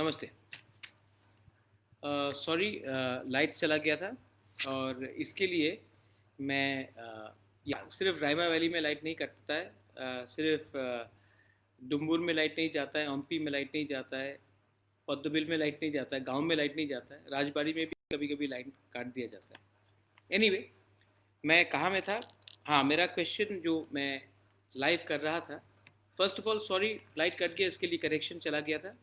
नमस्ते। Sorry, light चला गया था और इसके लिए मैं या सिर्फ रायमा वैली में लाइट नहीं कटता है, सिर्फ डुम्बुर में लाइट नहीं जाता है, ओम्पी में लाइट नहीं जाता है, पद्दुबिल में लाइट नहीं जाता है, गांव में लाइट नहीं जाता है, राजबाड़ी में भी कभी कभी लाइट काट दिया जाता है। एनीवे, मैं कहाँ में था? हाँ, मेरा क्वेश्चन जो मैं लाइव कर रहा था, first of all sorry light cut गया, इसके लिए करेक्शन चला गया था।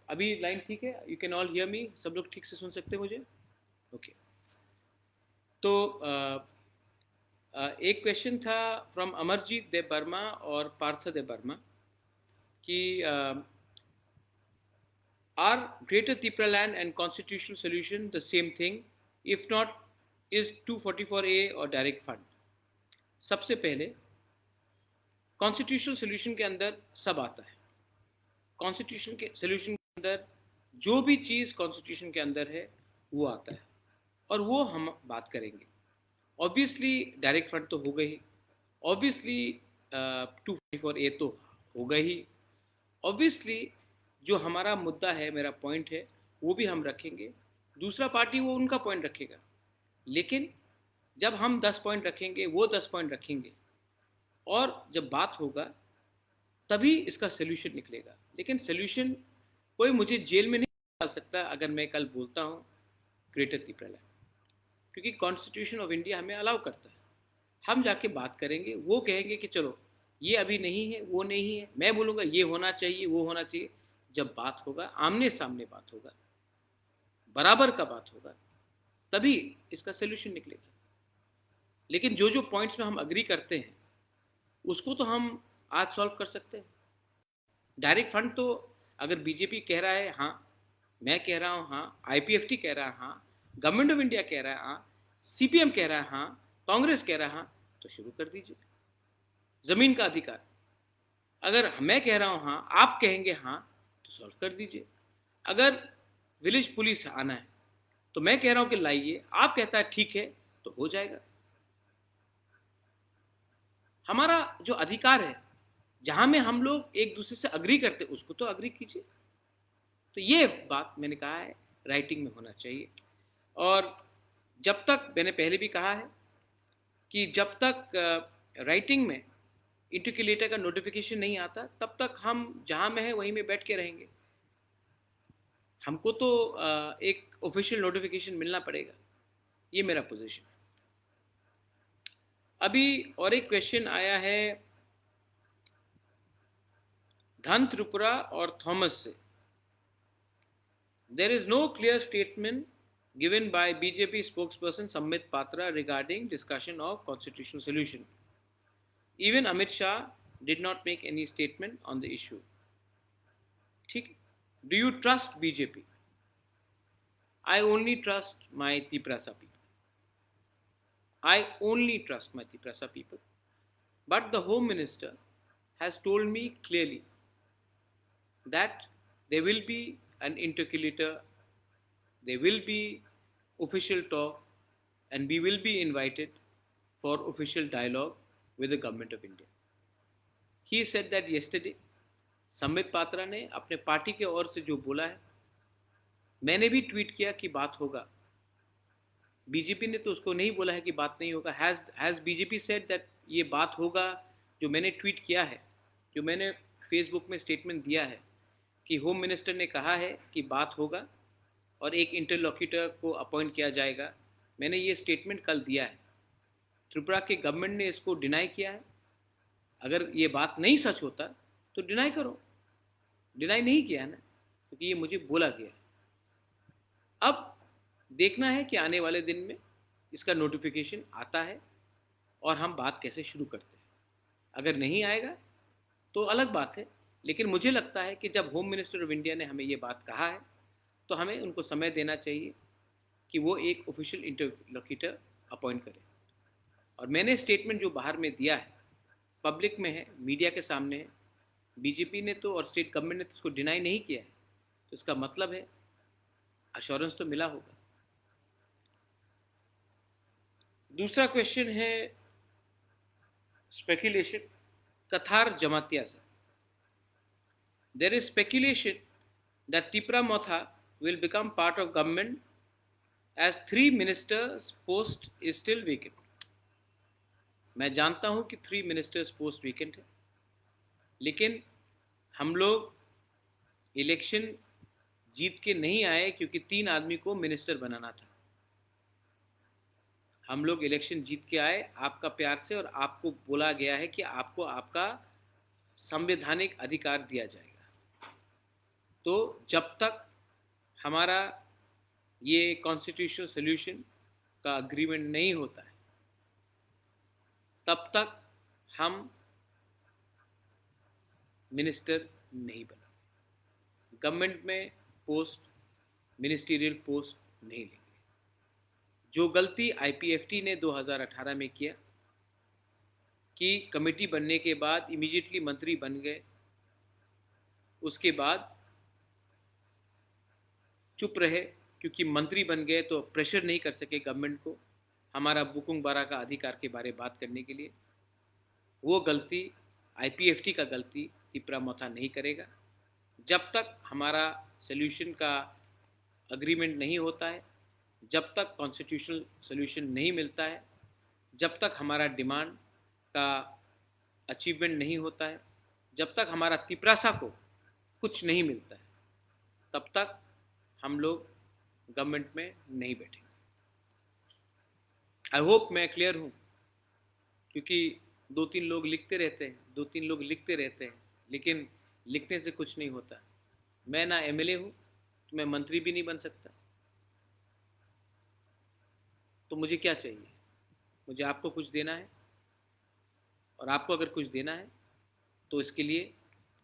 अभी लाइन ठीक है? You can all hear me? सब लोग ठीक से सुन सकते हैं मुझे? ओके। तो एक क्वेश्चन था फ्रॉम अमरजीत देव वर्मा और पार्थ देव वर्मा कि are greater Tipraland and constitutional solution the same thing? If not, is 244A और डायरेक्ट फंड? सबसे पहले, कॉन्स्टिट्यूशनल सोल्यूशन के अंदर सब आता है। कॉन्स्टिट्यूशन के सोल्यूशन के अंदर जो भी चीज़ कॉन्स्टिट्यूशन के अंदर है वो आता है, और वो हम बात करेंगे। ऑब्वियसली डायरेक्ट फंड तो हो गई, ऑब्वियसली 244A तो हो गई ही, ऑब्वियसली जो हमारा मुद्दा है, मेरा पॉइंट है, वो भी हम रखेंगे। दूसरा पार्टी वो उनका पॉइंट रखेगा, लेकिन जब हम 10 पॉइंट रखेंगे, वो 10 पॉइंट रखेंगे, और जब बात होगा तभी इसका सोल्यूशन निकलेगा। लेकिन सोल्यूशन कोई मुझे जेल में नहीं डाल सकता अगर मैं कल बोलता हूँ ग्रेटर तिपरालैंड, क्योंकि कॉन्स्टिट्यूशन ऑफ इंडिया हमें अलाउ करता है। हम जाके बात करेंगे, वो कहेंगे कि चलो ये अभी नहीं है, वो नहीं है, मैं बोलूँगा ये होना चाहिए, वो होना चाहिए। जब बात होगा, आमने सामने बात होगा, बराबर का बात होगा, तभी इसका सोल्यूशन निकलेगा। लेकिन जो जो पॉइंट्स में हम अग्री करते हैं उसको तो हम आज सॉल्व कर सकते हैं। डायरेक्ट फंड तो अगर बीजेपी कह रहा है हाँ, मैं कह रहा हूँ हाँ, आईपीएफटी कह रहा है हाँ, गवर्नमेंट ऑफ इंडिया कह रहा है हाँ, सीपीएम कह रहा है हाँ, कांग्रेस कह रहा है हाँ, तो शुरू कर दीजिए। जमीन का अधिकार, अगर मैं कह रहा हूँ हाँ, आप कहेंगे हाँ, तो सॉल्व कर दीजिए। अगर विलेज पुलिस आना है तो मैं कह रहा हूँ कि लाइए, आप कहता है ठीक है, तो हो जाएगा। हमारा जो अधिकार है, जहां में हम लोग एक दूसरे से अग्री करते, उसको तो अग्री कीजिए। तो ये बात मैंने कहा है राइटिंग में होना चाहिए। और जब तक, मैंने पहले भी कहा है कि जब तक राइटिंग में इंटरक्यूलेटर का नोटिफिकेशन नहीं आता, तब तक हम जहां में है वहीं में बैठ के रहेंगे। हमको तो एक ऑफिशियल नोटिफिकेशन मिलना पड़ेगा, ये मेरा पोजीशन। अभी और एक क्वेश्चन आया है धन त्रिपुरा और थॉमस से। There is no clear statement given by BJP spokesperson Sambit Patra regarding discussion of constitutional solution. Even Amit Shah did not make any statement on the issue. ठीक? Do you trust BJP? I only trust my Tiprasa people. I only trust my Tiprasa people. But the Home Minister has told me clearly that there will be an interlocutor, there will be official talk, and we will be invited for official dialogue with the government of India. He said that yesterday. Sambit Patra ने अपने party के ओर से जो बोला है, मैंने भी tweet किया कि बात होगा। बीजेपी ने तो उसको नहीं बोला है कि बात नहीं होगा। हैज़ बीजेपी सेड दैट ये बात होगा? जो मैंने ट्वीट किया है, जो मैंने फेसबुक में स्टेटमेंट दिया है कि होम मिनिस्टर ने कहा है कि बात होगा और एक इंटरलॉक्यूटर को अपॉइंट किया जाएगा, मैंने ये स्टेटमेंट कल दिया है। त्रिपुरा के गवर्नमेंट ने इसको डिनाई किया है। अगर ये बात नहीं सच होता तो डिनाई करो, डिनाई नहीं किया है ना, क्योंकि ये मुझे बोला गया है। अब देखना है कि आने वाले दिन में इसका नोटिफिकेशन आता है और हम बात कैसे शुरू करते हैं। अगर नहीं आएगा तो अलग बात है, लेकिन मुझे लगता है कि जब होम मिनिस्टर ऑफ इंडिया ने हमें ये बात कहा है तो हमें उनको समय देना चाहिए कि वो एक ऑफिशियल इंटरलॉक्यूटर अपॉइंट करें। और मैंने स्टेटमेंट जो बाहर में दिया है, पब्लिक में है, मीडिया के सामने है, बीजेपी ने तो और स्टेट गवर्नमेंट ने तो उसको डिनाई नहीं किया है, तो इसका मतलब है अश्योरेंस तो मिला होगा। दूसरा क्वेश्चन है स्पेकुलेशन, कथार जमातिया से। There is speculation that Tipramotha will become part of government as 3 ministers post is still vacant. मैं जानता हूं कि 3 ministers post vacant है, लेकिन हम लोग इलेक्शन जीत के नहीं आए क्योंकि 3 आदमी को मिनिस्टर बनाना था। हम लोग इलेक्शन जीत के आए आपका प्यार से, और आपको बोला गया है कि आपको आपका संवैधानिक अधिकार दिया जाएगा। तो जब तक हमारा ये कॉन्स्टिट्यूशनल सॉल्यूशन का अग्रीमेंट नहीं होता है, तब तक हम मिनिस्टर नहीं बना, गवर्नमेंट में पोस्ट, मिनिस्टीरियल पोस्ट नहीं लेंगे। जो गलती आईपीएफटी ने 2018 में किया कि कमेटी बनने के बाद इमीडिएटली मंत्री बन गए, उसके बाद चुप रहे क्योंकि मंत्री बन गए तो प्रेशर नहीं कर सके गवर्नमेंट को हमारा बुकुंग बारा का अधिकार के बारे में बात करने के लिए। वो गलती आईपीएफटी का गलती तिप्रामोथा नहीं करेगा। जब तक हमारा सॉल्यूशन का अग्रीमेंट नहीं होता है, जब तक कॉन्स्टिट्यूशनल सॉल्यूशन नहीं मिलता है, जब तक हमारा डिमांड का अचीवमेंट नहीं होता है, जब तक हमारा तिप्रासा को कुछ नहीं मिलता है, तब तक हम लोग गवर्नमेंट में नहीं बैठेंगे। आई होप मैं क्लियर हूँ, क्योंकि 2-3 लोग लिखते रहते हैं, लेकिन लिखने से कुछ नहीं होता। मैं ना एमएलए हूँ तो मैं मंत्री भी नहीं बन सकता। तो मुझे क्या चाहिए? मुझे आपको कुछ देना है, और आपको अगर कुछ देना है तो इसके लिए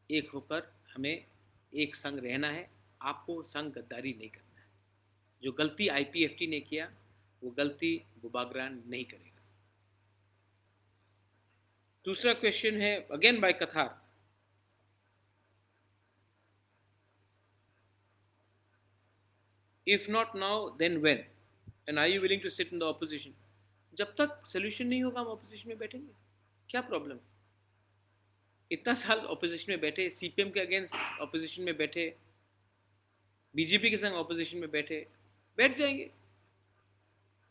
एक होकर हमें एक संग रहना है। आपको संग गद्दारी नहीं करना है। जो गलती आईपीएफटी ने किया वो गलती बुबागरा नहीं करेगा। दूसरा क्वेश्चन है again by Kathar. If not now then when and are you willing to sit in the opposition? जब तक सोल्यूशन नहीं होगा हम ऑपोजिशन में बैठेंगे। क्या प्रॉब्लम? इतना साल ऑपोजिशन में बैठे, सीपीएम के अगेंस्ट ऑपोजिशन में बैठे, बीजेपी के संग ऑपोजिशन में बैठ जाएंगे।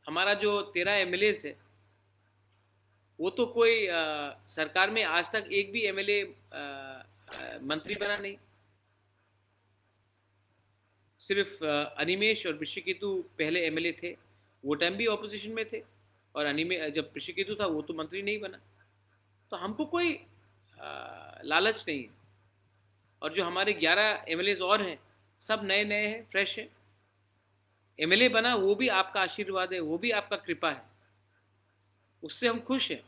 हमारा जो 13 एमएलएस है वो तो कोई सरकार में आज तक एक भी एमएलए मंत्री बना नहीं। सिर्फ अनिमेश और ऋषिकेतु पहले एमएलए थे, वो टाइम भी ऑपोजिशन में थे, और जब ऋषिकेतु था वो तो मंत्री नहीं बना। तो हमको कोई लालच नहीं है। और जो हमारे 11 एमएलएस और हैं सब नए नए हैं, फ्रेश हैं। एमएलए बना वो भी आपका आशीर्वाद है, वो भी आपका कृपा है, उससे हम खुश हैं।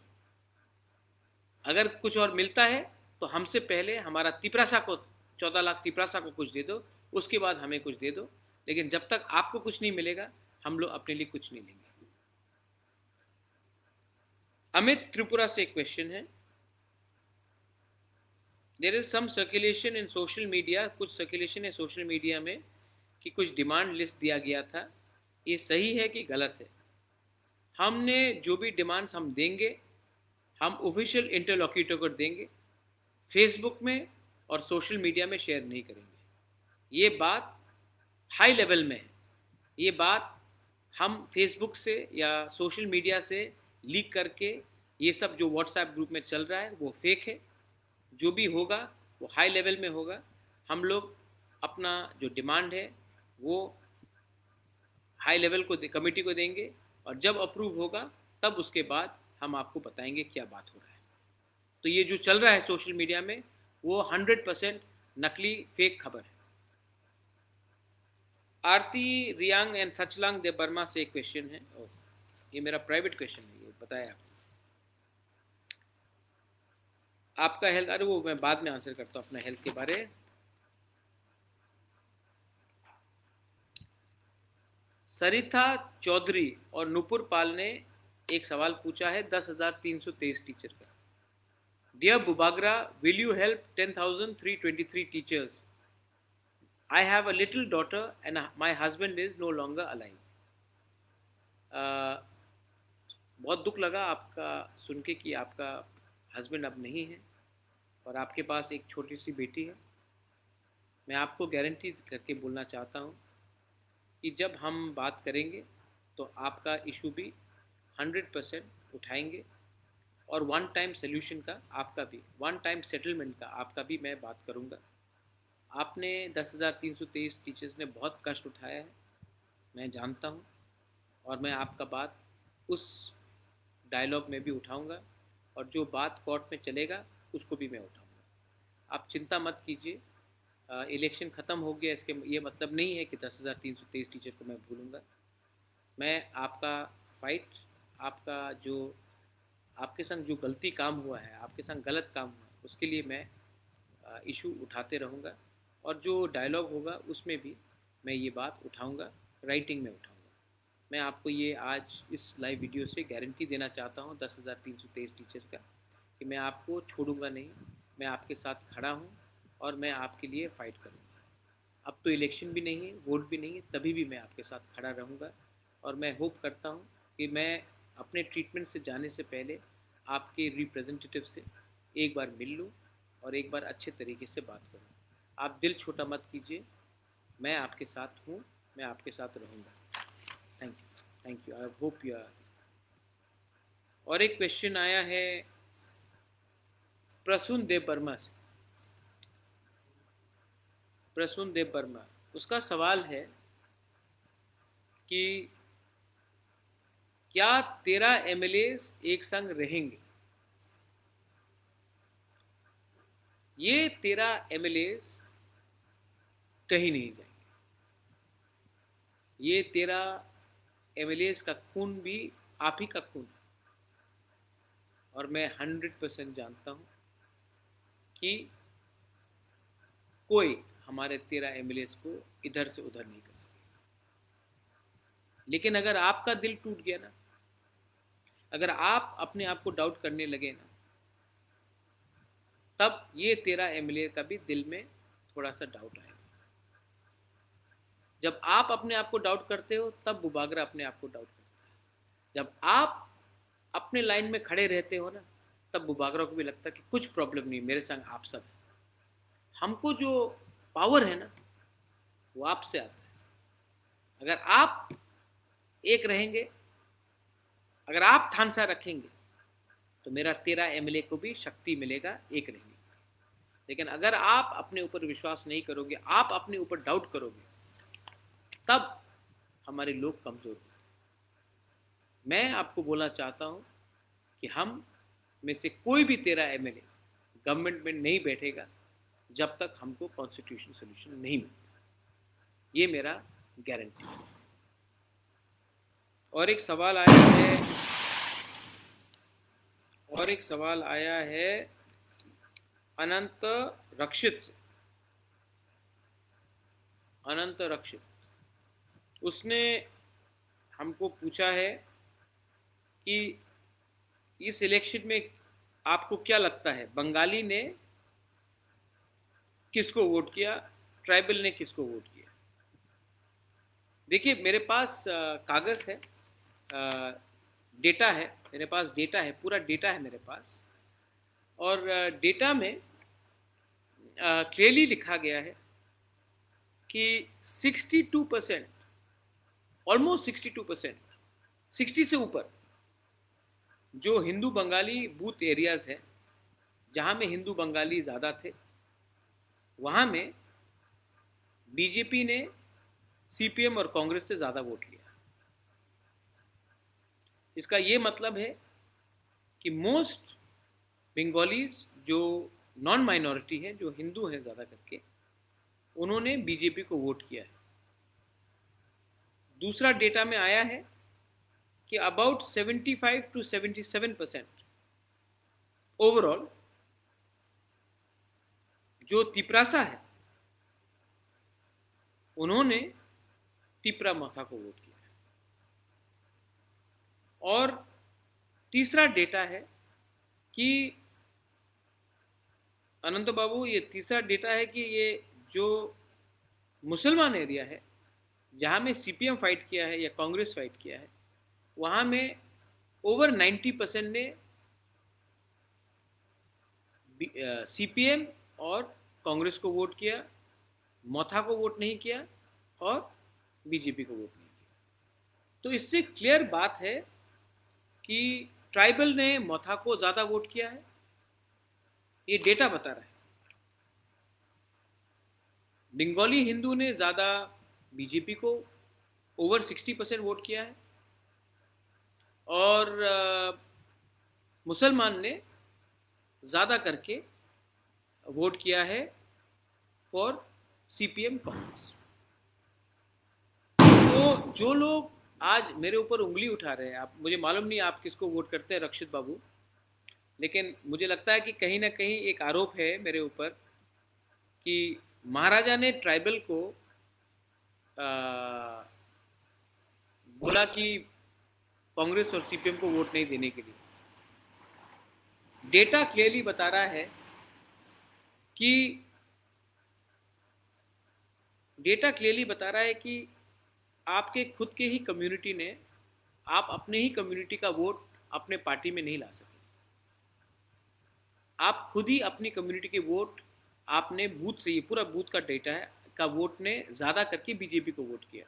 अगर कुछ और मिलता है तो हमसे पहले हमारा तिपरासा को 14 लाख तिपरासा को कुछ दे दो, उसके बाद हमें कुछ दे दो। लेकिन जब तक आपको कुछ नहीं मिलेगा हम लोग अपने लिए कुछ नहीं लेंगे। अमित त्रिपुरा से एक क्वेश्चन है। There is some circulation in social media, कुछ सर्कुलेशन है सोशल मीडिया में कि कुछ डिमांड लिस्ट दिया गया था, ये सही है कि गलत है? हमने जो भी डिमांड्स हम देंगे हम ऑफिशियल इंटरलॉक्यूटर को देंगे, फेसबुक में और सोशल मीडिया में शेयर नहीं करेंगे। ये बात हाई लेवल में है। ये बात हम फेसबुक से या सोशल मीडिया से लीक करके, ये सब जो व्हाट्सएप ग्रुप में चल रहा है वो फेक है। जो भी होगा वो हाई लेवल में होगा। हम लोग अपना जो डिमांड है वो हाई लेवल को कमेटी को देंगे, और जब अप्रूव होगा तब उसके बाद हम आपको बताएंगे क्या बात हो रहा है। तो ये जो चल रहा है सोशल मीडिया में वो 100% नकली फेक खबर है। आरती Reang and Sachlang they Burma से एक क्वेश्चन है। ये मेरा प्राइवेट क्वेश्चन है, ये बताया आपका हेल्थ, अरे वो मैं बाद में आंसर करता हूँ अपना हेल्थ के बारे। सरिता चौधरी और नुपुर पाल ने एक सवाल पूछा है 10,323 टीचर का। डियर बुबागरा, will you help 10,323 teachers? I have a little daughter and my husband is no longer alive. बहुत दुख लगा आपका सुन के कि आपका हस्बैंड अब नहीं है और आपके पास एक छोटी सी बेटी है। मैं आपको गारंटी करके बोलना चाहता हूँ कि जब हम बात करेंगे तो आपका इशू भी 100% उठाएंगे, और वन टाइम सोल्यूशन का आपका भी, वन टाइम सेटलमेंट का आपका भी मैं बात करूँगा। आपने 10,323 टीचर्स ने बहुत कष्ट उठाया है, मैं जानता हूँ, और मैं आपका बात उस डायलॉग में भी उठाऊँगा, और जो बात कोर्ट में चलेगा उसको भी मैं उठाऊँगा। आप चिंता मत कीजिए, इलेक्शन ख़त्म हो गया इसके ये मतलब नहीं है कि 10,323 टीचर को मैं भूलूँगा। मैं आपका फाइट, आपका जो आपके संग जो गलती काम हुआ है, आपके संग गलत काम हुआ है, उसके लिए मैं इशू उठाते रहूँगा, और जो डायलॉग होगा उसमें भी मैं ये बात उठाऊँगा, राइटिंग में उठाऊँगा। मैं आपको ये आज इस लाइव वीडियो से गारंटी देना चाहता हूँ 10,323 टीचर्स का, कि मैं आपको छोड़ूंगा नहीं, मैं आपके साथ खड़ा हूँ और मैं आपके लिए फ़ाइट करूँगा। अब तो इलेक्शन भी नहीं है, वोट भी नहीं है, तभी भी मैं आपके साथ खड़ा रहूँगा, और मैं होप करता हूँ कि मैं अपने ट्रीटमेंट से जाने से पहले आपके रिप्रेजेंटेटिव से एक बार मिल लूँ और एक बार अच्छे तरीके से बात करूँ। आप दिल छोटा मत कीजिए, मैं आपके साथ हूँ, मैं आपके साथ रहूँगा। Thank you, I hope you are. और एक क्वेश्चन आया है प्रसून देव वर्मा से। प्रसून देव वर्मा, उसका सवाल है कि क्या 13 एमएलएस एक संग रहेंगे? ये 13 एमएलएस कहीं नहीं जाएंगे। ये 13 एमएलएस का खून भी आप ही का खून है, और मैं 100% जानता हूँ कि कोई हमारे 13 एमएलएस को इधर से उधर नहीं कर सकेगा। लेकिन अगर आपका दिल टूट गया ना, अगर आप अपने आप को डाउट करने लगे ना, तब ये 13 एमएलए का भी दिल में थोड़ा सा डाउट आएगा। जब आप अपने आप को डाउट करते हो, तब बुबागरा अपने आप को डाउट करता है। जब आप अपने लाइन में खड़े रहते हो ना, तब बुबागरा को भी लगता है कि कुछ प्रॉब्लम नहीं, मेरे संग आप सब है। हमको जो पावर है ना, वो आपसे आता है। अगर आप एक रहेंगे, अगर आप ठानसा रखेंगे, तो मेरा 13 एमएलए को भी शक्ति मिलेगा एक रहने की। लेकिन अगर आप अपने ऊपर विश्वास नहीं करोगे, आप अपने ऊपर डाउट करोगे, तब हमारे लोग कमज़ोर होते हैं। मैं आपको बोलना चाहता हूं कि हम में से कोई भी 13 एमएलए गवर्नमेंट में नहीं बैठेगा जब तक हमको कॉन्स्टिट्यूशन सोल्यूशन नहीं मिलता। ये मेरा गारंटी है। और एक सवाल आया है अनंत रक्षित से। अनंत रक्षित, उसने हमको पूछा है कि इस इलेक्शन में आपको क्या लगता है, बंगाली ने किसको वोट किया, ट्राइबल ने किसको वोट किया? देखिए, मेरे पास कागज़ है, डेटा है, मेरे पास डेटा है, पूरा डेटा है मेरे पास, और डेटा में क्लियरली लिखा गया है कि 62%, ऑलमोस्ट 62%, 60 से ऊपर जो हिंदू बंगाली बूथ एरियाज़ है, जहाँ में हिंदू बंगाली ज़्यादा थे, वहाँ में बीजेपी ने सीपीएम और कांग्रेस से ज़्यादा वोट लिया। इसका ये मतलब है कि मोस्ट बंगालीज जो नॉन माइनॉरिटी हैं, जो हिंदू हैं ज़्यादा करके, उन्होंने बीजेपी को वोट किया है। दूसरा डेटा में आया है कि अबाउट 75 to 77% ओवरऑल जो तिपरासा है, उन्होंने तिपरा मखा को वोट किया है। और तीसरा डेटा है कि अनंत बाबू, ये तीसरा डेटा है कि ये जो मुसलमान एरिया है, जहाँ में सीपीएम फाइट किया है या कांग्रेस फाइट किया है, वहाँ में ओवर 90% ने सीपीएम और कांग्रेस को वोट किया, मोथा को वोट नहीं किया और बीजेपी को वोट नहीं किया। तो इससे क्लियर बात है कि ट्राइबल ने मोथा को ज़्यादा वोट किया है, ये डेटा बता रहा है। बंगाली हिंदू ने ज़्यादा बीजेपी को ओवर 60% वोट किया है और मुसलमान ने ज़्यादा करके वोट किया है फॉर सीपीएम कांग्रेस। तो जो लोग आज मेरे ऊपर उंगली उठा रहे हैं, आप, मुझे मालूम नहीं आप किसको वोट करते हैं रक्षित बाबू, लेकिन मुझे लगता है कि कहीं ना कहीं एक आरोप है मेरे ऊपर कि महाराजा ने ट्राइबल को बोला कि कांग्रेस और सीपीएम को वोट नहीं देने के लिए। डेटा क्लियरली बता रहा है कि आपके खुद के ही कम्युनिटी ने, आप अपने ही कम्युनिटी का वोट अपने पार्टी में नहीं ला सके। आप खुद ही अपनी कम्युनिटी के वोट आपने बूथ से, ये पूरा बूथ का डेटा है, का वोट ने ज़्यादा करके बीजेपी को वोट किया।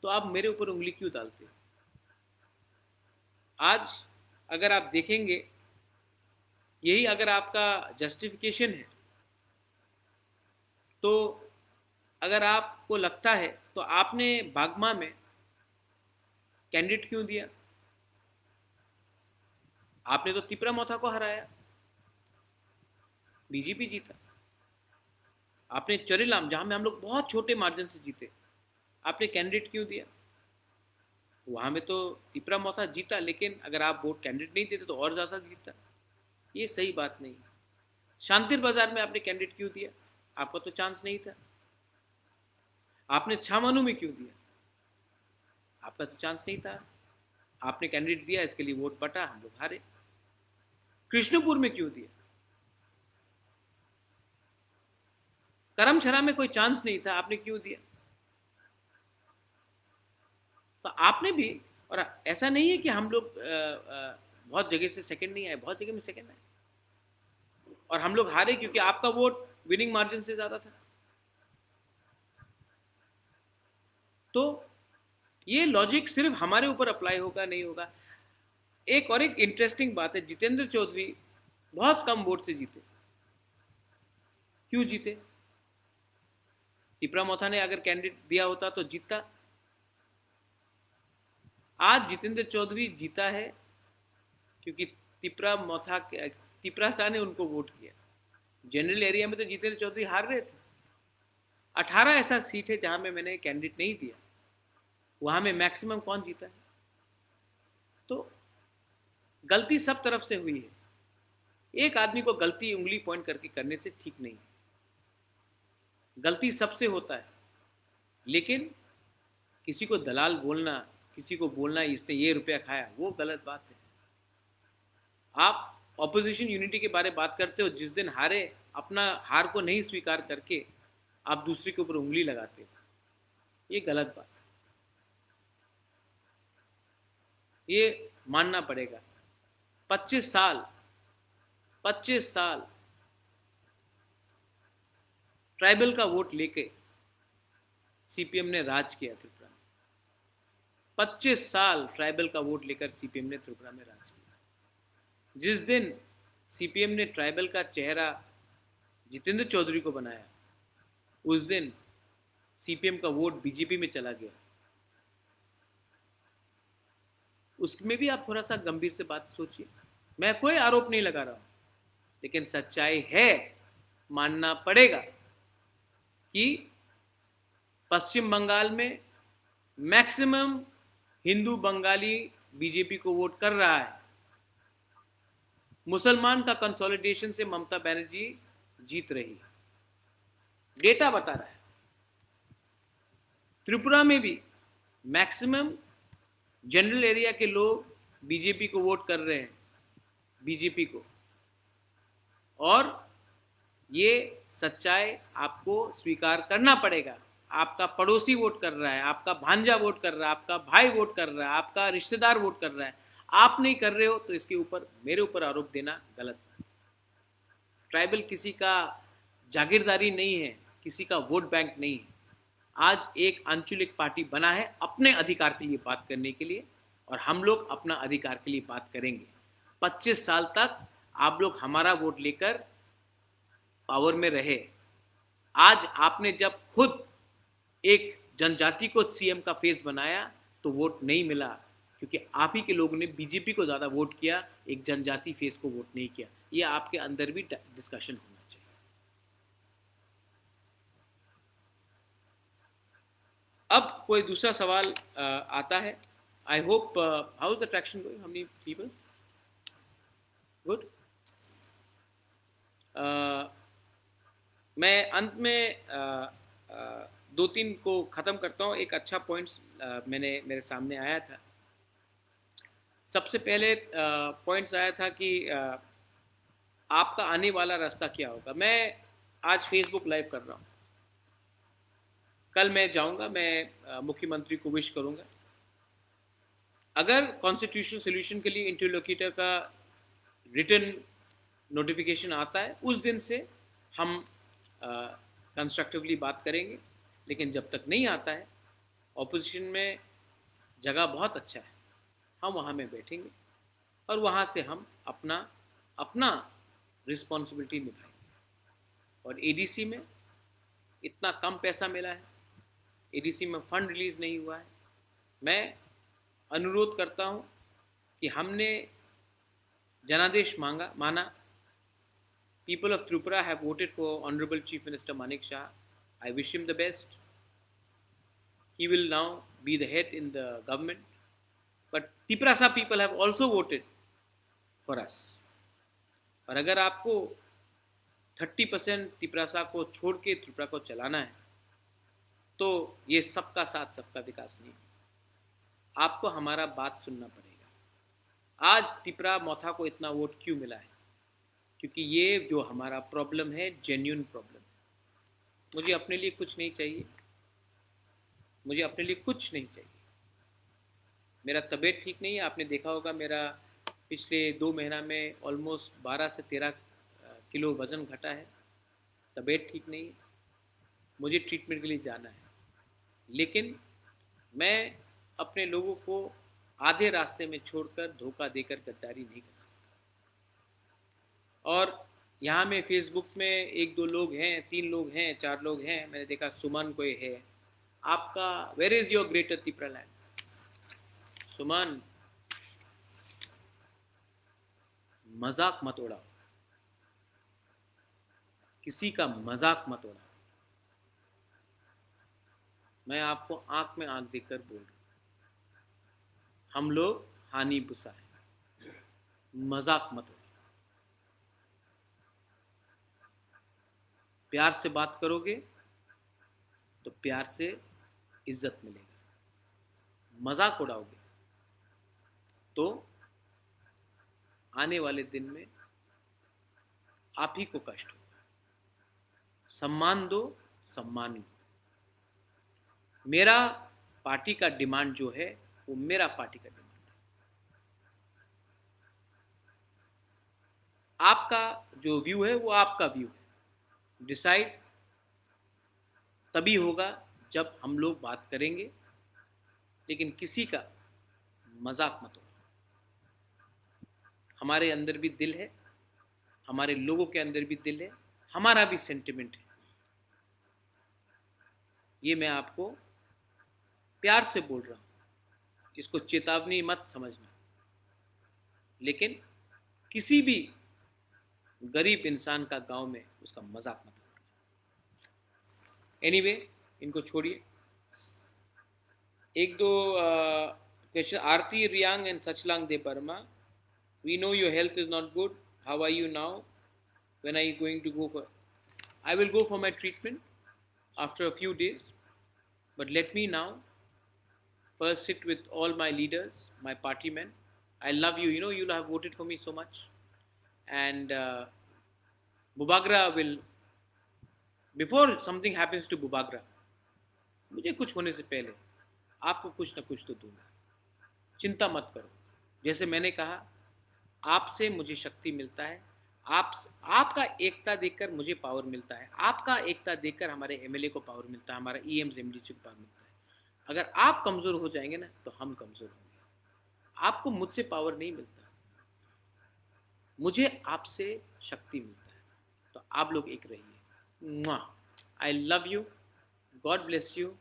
तो आप मेरे ऊपर उंगली क्यों डालते? आज अगर आप देखेंगे, यही अगर आपका जस्टिफिकेशन है, तो अगर आपको लगता है तो आपने बागमा में कैंडिडेट क्यों दिया? आपने तो तिपरा मोथा को हराया, बीजेपी जीता। आपने चरीलाम, जहां में हम लोग बहुत छोटे मार्जिन से जीते, आपने कैंडिडेट क्यों दिया? वहां में तो तिपरा मोथा जीता, लेकिन अगर आप वोट कैंडिडेट नहीं देते तो और ज़्यादा जीता। ये सही बात नहीं। शांतिर बाजार में आपने कैंडिडेट क्यों दिया? आपका तो चांस नहीं था। आपने छामानू में क्यों दिया? आपका तो चांस नहीं था। आपने कैंडिडेट दिया, इसके लिए वोट बटा, हम लोग हारे। कृष्णपुर में क्यों दिया? करमछरा में कोई चांस नहीं था, आपने क्यों दिया? तो आपने भी, और ऐसा नहीं है कि हम लोग बहुत जगह से सेकंड नहीं आए, बहुत जगह में सेकंड आए, और हम लोग हारे क्योंकि आपका वोट विनिंग मार्जिन से ज़्यादा था। तो ये लॉजिक सिर्फ हमारे ऊपर अप्लाई होगा, नहीं होगा। एक और एक इंटरेस्टिंग बात है, जितेंद्र चौधरी बहुत कम वोट से जीते। क्यों जीते? तिपरा मोथा ने अगर कैंडिडेट दिया होता तो जीतता। आज जितेंद्र चौधरी जीता है क्योंकि तिपरा शाह ने उनको वोट किया। जनरल एरिया में तो जितेंद्र चौधरी हार रहे थे। 18 ऐसा सीट है जहां में मैंने कैंडिडेट नहीं दिया, वहां में मैक्सिमम कौन जीता है? तो गलती सब तरफ से हुई है। एक आदमी को गलती उंगली पॉइंट करके करने से ठीक नहीं है। गलती सबसे होता है, लेकिन किसी को दलाल बोलना, किसी को बोलना इसने ये रुपया खाया, वो गलत बात है। आप ऑपोजिशन यूनिटी के बारे में बात करते हो, जिस दिन हारे अपना हार को नहीं स्वीकार करके आप दूसरे के ऊपर उंगली लगाते हो, ये गलत बात है। ये मानना पड़ेगा। 25 साल ट्राइबल का वोट लेके सीपीएम ने राज किया त्रिपुरा में। 25 साल ट्राइबल का वोट लेकर सीपीएम ने त्रिपुरा में राज किया। जिस दिन सीपीएम ने ट्राइबल का चेहरा जितेंद्र चौधरी को बनाया, उस दिन सीपीएम का वोट बीजेपी में चला गया। उसमें भी आप थोड़ा सा गंभीर से बात सोचिए। मैं कोई आरोप नहीं लगा रहा हूं, लेकिन सच्चाई है, मानना पड़ेगा कि पश्चिम बंगाल में मैक्सिमम हिंदू बंगाली बीजेपी को वोट कर रहा है। मुसलमान का कंसोलिडेशन से ममता बनर्जी जीत रही है, डेटा बता रहा है। त्रिपुरा में भी मैक्सिमम जनरल एरिया के लोग बीजेपी को वोट कर रहे हैं, बीजेपी को। और ये सच्चाई आपको स्वीकार करना पड़ेगा। आपका पड़ोसी वोट कर रहा है, आपका भांजा वोट कर रहा है, आपका भाई वोट कर रहा है, आपका रिश्तेदार वोट कर रहा है, आप नहीं कर रहे हो, तो इसके ऊपर मेरे ऊपर आरोप देना गलत है। ट्राइबल किसी का जागीरदारी नहीं है किसी का वोट बैंक नहीं है। आज एक आंचलिक पार्टी बना है अपने अधिकार के लिए बात करने के लिए, और हम लोग अपना अधिकार के लिए बात करेंगे। 25 साल तक आप लोग हमारा वोट लेकर पावर में रहे। आज आपने जब खुद एक जनजाति को सीएम का फेस बनाया तो वोट नहीं मिला, क्योंकि आप ही के लोगों ने बीजेपी को ज़्यादा वोट किया, एक जनजाति फेस को वोट नहीं किया। ये आपके अंदर भी डिस्कशन होना चाहिए। अब कोई दूसरा सवाल आता है। I hope how is the traction going, how many people? Good. मैं अंत में दो तीन को ख़त्म करता हूँ। एक अच्छा पॉइंट्स मेरे सामने आया था। सबसे पहले पॉइंट्स आया था कि आपका आने वाला रास्ता क्या होगा। मैं आज फेसबुक लाइव कर रहा हूँ, कल मैं जाऊँगा, मैं मुख्यमंत्री को विश करूँगा। अगर कॉन्स्टिट्यूशनल सोल्यूशन के लिए इंटरलोक्यूटर का रिटन नोटिफिकेशन आता है, उस दिन से हम कंस्ट्रक्टिवली बात करेंगे। लेकिन जब तक नहीं आता है, ऑपोजिशन में जगह बहुत अच्छा है, हम वहाँ में बैठेंगे और वहाँ से हम अपना रिस्पॉन्सिबिलिटी निभाएंगे। और एडीसी में इतना कम पैसा मिला है, एडीसी में फंड रिलीज़ नहीं हुआ है। मैं अनुरोध करता हूँ कि हमने जनादेश माना। People of Tripura have voted for Honorable Chief Minister Manik Shah. I wish him the best. He will now be the head in the government. But Tiprasa people have also voted for us. और अगर आपको 30% तिपरासा को छोड़ के त्रिपुरा को चलाना है, तो ये सबका साथ सबका विकास नहीं, आपको हमारा बात सुनना पड़ेगा। आज त्रिपुरा मोथा को इतना वोट क्यों मिला है? क्योंकि ये जो हमारा प्रॉब्लम है, जेन्युइन प्रॉब्लम। मुझे अपने लिए कुछ नहीं चाहिए, मुझे अपने लिए कुछ नहीं चाहिए। मेरा तबीयत ठीक नहीं है, आपने देखा होगा मेरा पिछले 2 महीना में ऑलमोस्ट 12 से 13 किलो वज़न घटा है। तबीयत ठीक नहीं है, मुझे ट्रीटमेंट के लिए जाना है। लेकिन मैं अपने लोगों को आधे रास्ते में छोड़कर, धोखा देकर गद्दारी नहीं कर सकता। और यहाँ में फेसबुक में 1-2 लोग हैं, 3 लोग हैं, 4 लोग हैं, मैंने देखा सुमन कोई है। आपका where is your greater Tripura land? Suman, मजाक मत उड़ाओ, किसी का मजाक मत उड़ाओ। मैं आपको आंख में आंख देखकर बोल रहा हूँ, हम लोग हानि बुसा है, मजाक मत उड़ाओ। प्यार से बात करोगे तो प्यार से इज्जत मिलेगी। मजाक उड़ाओगे तो आने वाले दिन में आप ही को कष्ट होगा। सम्मान दो, सम्मान लो। मेरा पार्टी का डिमांड जो है वो मेरा पार्टी का डिमांड है। आपका जो व्यू है वो आपका व्यू है। डिसाइड तभी होगा जब हम लोग बात करेंगे, लेकिन किसी का मजाक मत हो। हमारे अंदर भी दिल है, हमारे लोगों के अंदर भी दिल है, हमारा भी सेंटिमेंट है। ये मैं आपको प्यार से बोल रहा हूँ, इसको चेतावनी मत समझना। लेकिन किसी भी गरीब इंसान का गांव में उसका मजाक मत उड़ाना। एनीवे, इनको छोड़िए। 1-2 question. Aarti Reang and Sachlang Debbarma, we know your health is not good. How are you now? When are you going to go for? I will go for my treatment after a few days. But let me now first sit with all my leaders, my party men. I love you. You know, you have voted for me so much. And Bubagra will, before something happens to Bubagra, मुझे कुछ होने से पहले आपको कुछ ना कुछ तो दूंगा। चिंता मत करो। जैसे मैंने कहा, आपसे मुझे शक्ति मिलता है, आपका एकता देखकर मुझे पावर मिलता है, आपका एकता देखकर हमारे एमएलए को पावर मिलता है, हमारा ईएम्स एमडीसी को पावर मिलता है। अगर आप कमज़ोर हो जाएंगे ना तो हम कमज़ोर होंगे। आपको मुझसे पावर नहीं मिलता, मुझे आपसे शक्ति मिलता है। तो आप लोग एक रहिए। I love you, God bless you,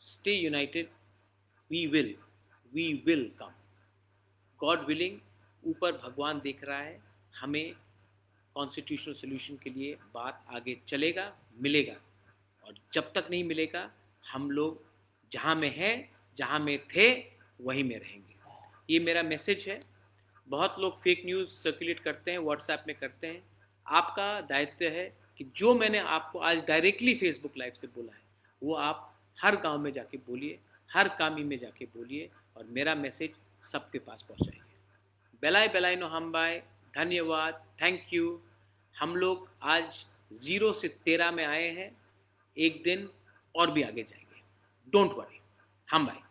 stay united, we will come, God willing. ऊपर भगवान देख रहा है, हमें कॉन्स्टिट्यूशनल सोल्यूशन के लिए बात आगे चलेगा, मिलेगा। और जब तक नहीं मिलेगा हम लोग जहाँ में हैं, जहाँ में थे, वहीं में रहेंगे। ये मेरा मैसेज है। बहुत लोग फेक न्यूज़ सर्कुलेट करते हैं, व्हाट्सएप में करते हैं। आपका दायित्व है कि जो मैंने आपको आज डायरेक्टली फेसबुक लाइव से बोला है वो आप हर गांव में जाके बोलिए, हर कामी में जाके बोलिए और मेरा मैसेज सबके पास पहुंचाइए। बेलाय बेलाय नो हमबाय, धन्यवाद, थैंक यू। हम लोग आज 0 से 13 में आए हैं, एक दिन और भी आगे जाएंगे। डोंट वरी, हमबाय।